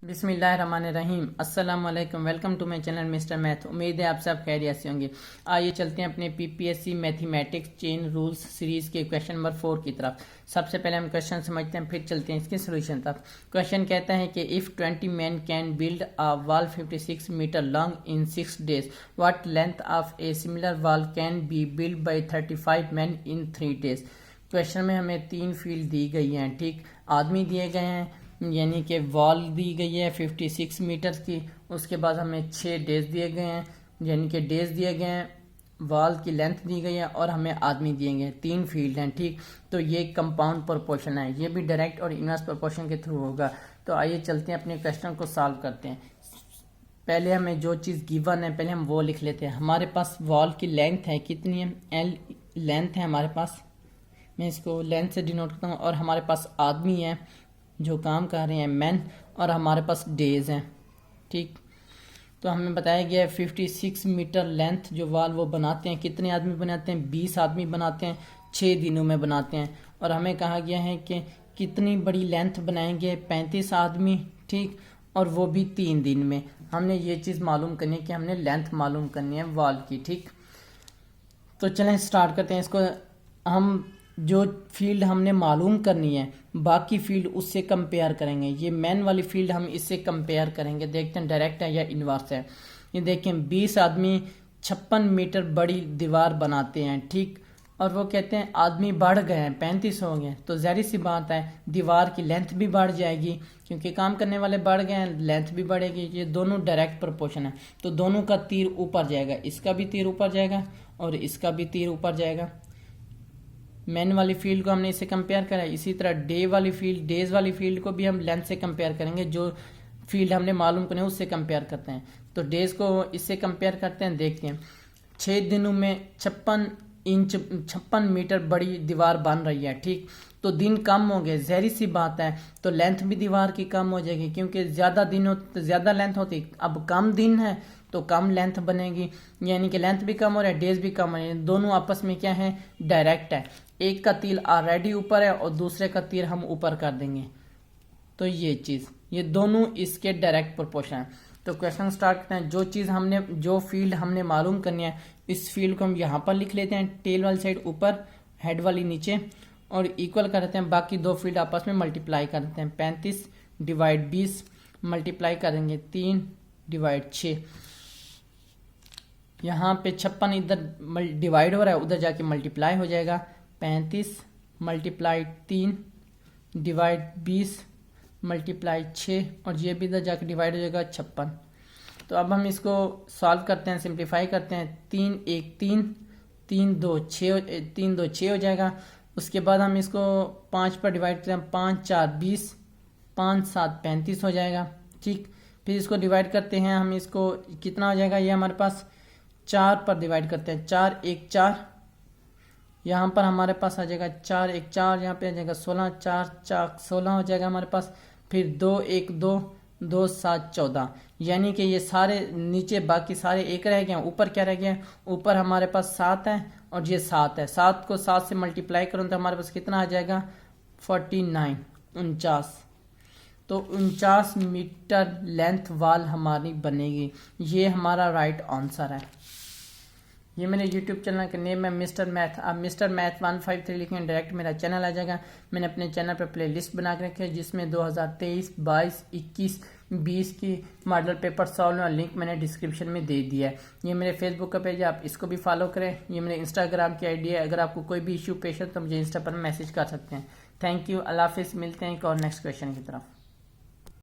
बिस्मिल्लाहिर्रहमानिर्रहीम। अस्सलाम वालेकुम। Welcome to my channel mister math. उम्मीद है आप सब खैरियत से होंगे। आइए चलते हैं अपने PPSC mathematics chain rules series के क्वेश्चन नंबर 4 की तरफ। सबसे पहले हम क्वेश्चन समझते हैं, फिर चलते हैं इसके सोल्यूशन तक। क्वेश्चन कहता है कि if 20 man can build a wall 56 meter long in 6 days, what length of a similar wall can be build by 35 man in 3 days. Question में हमें 3 फील्ड दी गई हैं, ठीक। आदमी दिए गए हैं, यानी कि वॉल दी गई है 56 मीटर की। उसके बाद हमें 6 डेज दिए गए हैं, यानी कि डेज दिए गए हैं, वॉल की लेंथ दी गई है और हमें आदमी दिए गए हैं। 3 फील्ड हैं, ठीक। तो ये कंपाउंड प्रोपोर्शन है, ये भी डायरेक्ट और इनवर्स प्रोपोर्शन के थ्रू होगा। तो आइए चलते हैं अपने क्वेश्चन को सॉल्व करते हैं। पहले हमें जो चीज़ गिवन है पहले हम वो लिख लेते हैं। हमारे पास वॉल की लेंथ है, कितनी है, एल लेंथ है हमारे पास, मैं इसको लेंथ से डिनोट करता हूँ। और हमारे पास आदमी है जो काम कर रहे हैं, मैन, और हमारे पास डेज हैं, ठीक। तो हमें बताया गया है 56 मीटर लेंथ जो वॉल वो बनाते हैं। कितने आदमी बनाते हैं, 20 आदमी बनाते हैं, 6 दिनों में बनाते हैं। और हमें कहा गया है कि कितनी बड़ी लेंथ बनाएंगे, 35 आदमी, ठीक, और वो भी 3 दिन में। हमने ये चीज़ मालूम करनी है कि हमने लेंथ मालूम करनी है वॉल की, ठीक। तो चलें स्टार्ट करते हैं इसको। हम जो फील्ड हमने मालूम करनी है बाकी फील्ड उससे कंपेयर करेंगे। ये मैन वाली फील्ड हम इससे कंपेयर करेंगे, देखते हैं डायरेक्ट है या इनवर्स है। ये देखें 20 आदमी 56 मीटर बड़ी दीवार बनाते हैं, ठीक। और वो कहते हैं आदमी बढ़ गए हैं, 35 हो गए, तो ज़ाहिर सी बात है दीवार की लेंथ भी बढ़ जाएगी, क्योंकि काम करने वाले बढ़ गए हैं, लेंथ भी बढ़ेगी। ये दोनों डायरेक्ट प्रोपोर्शन है, तो दोनों का तीर ऊपर जाएगा, इसका भी तीर ऊपर जाएगा और इसका भी तीर ऊपर जाएगा। मैन वाली फील्ड को हमने इससे कंपेयर करा। इसी तरह डेज वाली फील्ड को भी हम लेंथ से कंपेयर करेंगे, जो फील्ड हमने मालूम करनी है उससे कंपेयर करते हैं। तो डेज को इससे कंपेयर करते हैं, देखते हैं 6 दिनों में 56 मीटर बड़ी दीवार बन रही है, ठीक। तो दिन कम हो गए, ज़ाहिर सी बात है, तो लेंथ भी दीवार की कम हो जाएगी, क्योंकि ज़्यादा दिन हो तो ज़्यादा लेंथ होती। अब कम दिन है तो कम लेंथ बनेगी, यानी कि लेंथ भी कम हो रहा है, डेज भी कम हो रहे हैं। दोनों आपस में क्या है, डायरेक्ट है। एक का तीर ऑलरेडी ऊपर है और दूसरे का तीर हम ऊपर कर देंगे। तो ये चीज़, ये दोनों इसके डायरेक्ट प्रोपोर्शन है। तो क्वेश्चन स्टार्ट करते हैं। जो फील्ड हमने मालूम करनी है, इस फील्ड को हम यहाँ पर लिख लेते हैं, टेल वाली साइड ऊपर, हेड वाली नीचे, और इक्वल कर देते हैं। बाकी 2 फील्ड आपस में मल्टीप्लाई कर देते हैं। 35 डिवाइड 20 मल्टीप्लाई करेंगे 3 डिवाइड 6। यहाँ पे 56 इधर डिवाइड हो रहा है, उधर जाके मल्टीप्लाई हो जाएगा। 35 मल्टीप्लाई 3 डिवाइड 20 मल्टीप्लाई 6, और ये भी इधर जाके डिवाइड हो जाएगा 56। तो अब हम इसको सॉल्व करते हैं, सिंप्लीफाई करते हैं। 3 1 3, 3 2 6 हो जाएगा। उसके बाद हम इसको 5 पर डिवाइड करते हैं, 5 4 20, 5 7 35 हो जाएगा, ठीक। फिर इसको डिवाइड करते हैं हम, इसको कितना हो जाएगा, ये हमारे पास 4 पर डिवाइड करते हैं, 4 1 4, यहाँ पर हमारे पास आ जाएगा 4 1 4, यहाँ पे आ जाएगा 16, 4 4 16 हो जाएगा हमारे पास। फिर 2 1 2, 2 7 14, यानी कि ये सारे नीचे बाकी सारे 1 रह गए हैं, ऊपर क्या रह गया है, ऊपर हमारे पास 7 है और ये 7 है। 7 को 7 से मल्टीप्लाई करूँ तो हमारे पास कितना आ जाएगा, 49 49। तो 49 मीटर लेंथ वॉल हमारी बनेगी। ये हमारा राइट आंसर है। ये मेरे YouTube चैनल का नेम है मिस्टर मैथ। आप मिस्टर मैथ 153 लिखें, डायरेक्ट मेरा चैनल आ जाएगा। मैंने अपने चैनल पर प्ले लिस्ट बना के रखी है, जिसमें 2023, 22, 21, 20 की मॉडल पेपर सॉल्व और लिंक मैंने डिस्क्रिप्शन में दे दिया है। ये मेरे फेसबुक का पेज है, आप इसको भी फॉलो करें। ये मेरे इंस्टाग्राम की आईडी है। अगर आपको कोई भी इशू पेश है तो मुझे इंस्टा पर मैसेज कर सकते हैं। थैंक यू, अल्लाह हाफिज़। मिलते हैं एक और नेक्स्ट क्वेश्चन की तरफ।